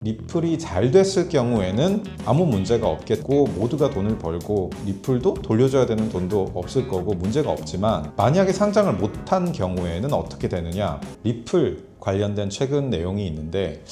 리플이 잘 됐을 경우에는 아무 문제가 없겠고 모두가 돈을 벌고 리플도 돌려줘야 되는 돈도 없을 거고 문제가 없지만, 만약에 상장을 못한 경우에는 어떻게 되느냐, 리플 관련된 최근 내용이 있는데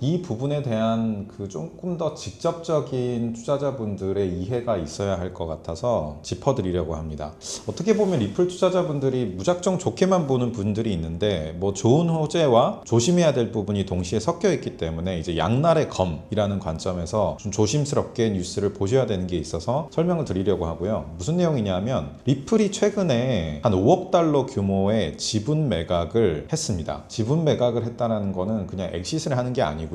이 부분에 대한 조금 더 직접적인 투자자분들의 이해가 있어야 할 것 같아서 짚어드리려고 합니다. 어떻게 보면 리플 투자자분들이 무작정 좋게만 보는 분들이 있는데, 좋은 호재와 조심해야 될 부분이 동시에 섞여 있기 때문에 이제 양날의 검이라는 관점에서 좀 조심스럽게 뉴스를 보셔야 되는 게 있어서 설명을 드리려고 하고요. 무슨 내용이냐면, 리플이 최근에 한 5억 달러 규모의 지분 매각을 했습니다. 지분 매각을 했다는 거는 그냥 엑시트를 하는 게 아니고,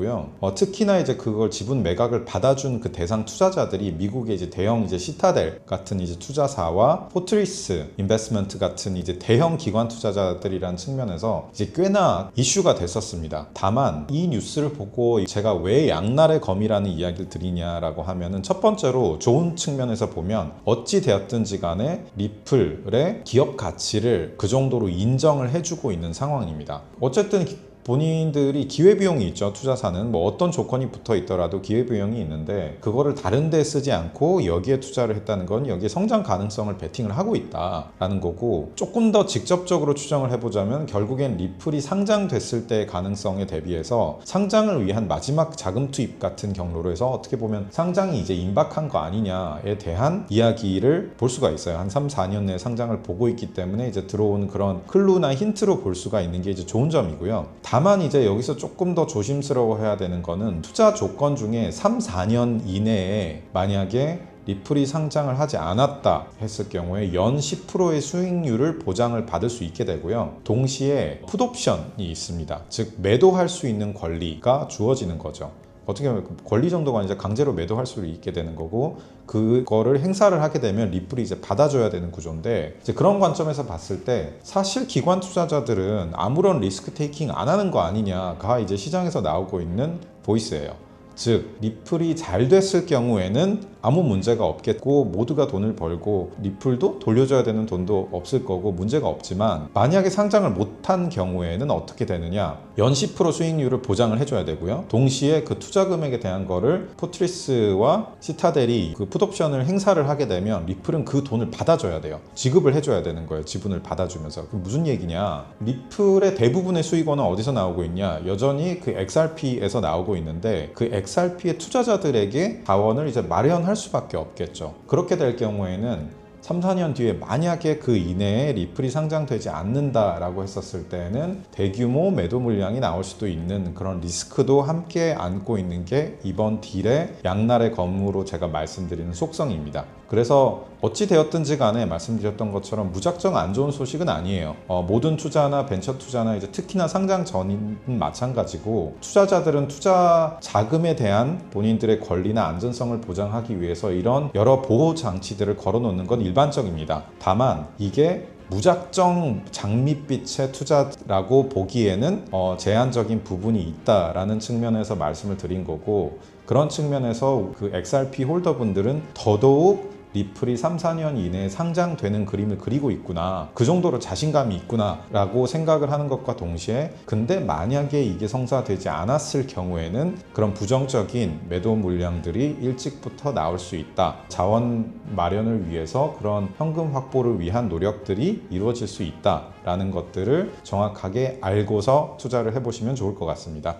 특히나 이제 그걸 지분 매각을 받아준 그 대상 투자자들이 미국의 이제 대형 이제 시타델 같은 이제 투자사와 포트리스 인베스트먼트 같은 이제 대형 기관 투자자들이란 측면에서 이제 꽤나 이슈가 됐었습니다. 다만 이 뉴스를 보고 제가 왜 양날의 검이라는 이야기를 드리냐라고 하면은, 첫 번째로 좋은 측면에서 보면 어찌 되었든지 간에 리플의 기업 가치를 그 정도로 인정을 해주고 있는 상황입니다. 어쨌든 본인들이 기회비용이 있죠. 투자사는 어떤 조건이 붙어 있더라도 기회비용이 있는데, 그거를 다른 데 쓰지 않고 여기에 투자를 했다는 건 여기에 성장 가능성을 베팅을 하고 있다라는 거고, 조금 더 직접적으로 추정을 해보자면 결국엔 리플이 상장됐을 때의 가능성에 대비해서 상장을 위한 마지막 자금 투입 같은 경로로 해서 어떻게 보면 상장이 이제 임박한 거 아니냐에 대한 이야기를 볼 수가 있어요. 한 3, 4년 내에 상장을 보고 있기 때문에 이제 들어온 그런 클루나 힌트로 볼 수가 있는 게 이제 좋은 점이고요. 다만 이제 여기서 조금 더 조심스러워해야 되는 거는, 투자 조건 중에 3, 4년 이내에 만약에 리플이 상장을 하지 않았다 했을 경우에 연 10%의 수익률을 보장을 받을 수 있게 되고요. 동시에 풋옵션이 있습니다. 즉 매도할 수 있는 권리가 주어지는 거죠. 어떻게 보면 권리 정도가 이제 강제로 매도할 수 있게 되는 거고, 그거를 행사를 하게 되면 리플이 이제 받아줘야 되는 구조인데, 이제 그런 관점에서 봤을 때 사실 기관 투자자들은 아무런 리스크 테이킹 안 하는 거 아니냐가 이제 시장에서 나오고 있는 보이스예요. 즉 리플이 잘 됐을 경우에는 아무 문제가 없겠고 모두가 돈을 벌고 리플도 돌려줘야 되는 돈도 없을 거고 문제가 없지만, 만약에 상장을 못한 경우에는 어떻게 되느냐, 연 10% 수익률을 보장을 해줘야 되고요. 동시에 그 투자 금액에 대한 거를 포트리스와 시타델이 그 풋옵션을 행사를 하게 되면 리플은 그 돈을 받아줘야 돼요. 지급을 해줘야 되는 거예요. 지분을 받아주면서. 그럼 무슨 얘기냐, 리플의 대부분의 수익원은 어디서 나오고 있냐, 여전히 그 XRP에서 나오고 있는데, 그 XRP의 투자자들에게 자원을 이제 마련할 수밖에 없겠죠. 그렇게 될 경우에는 3, 4년 뒤에 만약에 그 이내에 리플이 상장되지 않는다라고 했었을 때는 대규모 매도 물량이 나올 수도 있는 그런 리스크도 함께 안고 있는 게 이번 딜의 양날의 검으로 제가 말씀드리는 속성입니다. 그래서 어찌 되었든지 간에 말씀드렸던 것처럼 무작정 안 좋은 소식은 아니에요. 모든 투자나 벤처 투자나 이제 특히나 상장 전인 마찬가지고, 투자자들은 투자 자금에 대한 본인들의 권리나 안전성을 보장하기 위해서 이런 여러 보호 장치들을 걸어놓는 건 일반적입니다. 다만 이게 무작정 장밋빛의 투자라고 보기에는 제한적인 부분이 있다라는 측면에서 말씀을 드린 거고, 그런 측면에서 그 XRP 홀더분들은 더더욱 리플이 3, 4년 이내에 상장되는 그림을 그리고 있구나, 그 정도로 자신감이 있구나 라고 생각을 하는 것과 동시에, 근데 만약에 이게 성사되지 않았을 경우에는 그런 부정적인 매도 물량들이 일찍부터 나올 수 있다, 자원 마련을 위해서 그런 현금 확보를 위한 노력들이 이루어질 수 있다 라는 것들을 정확하게 알고서 투자를 해보시면 좋을 것 같습니다.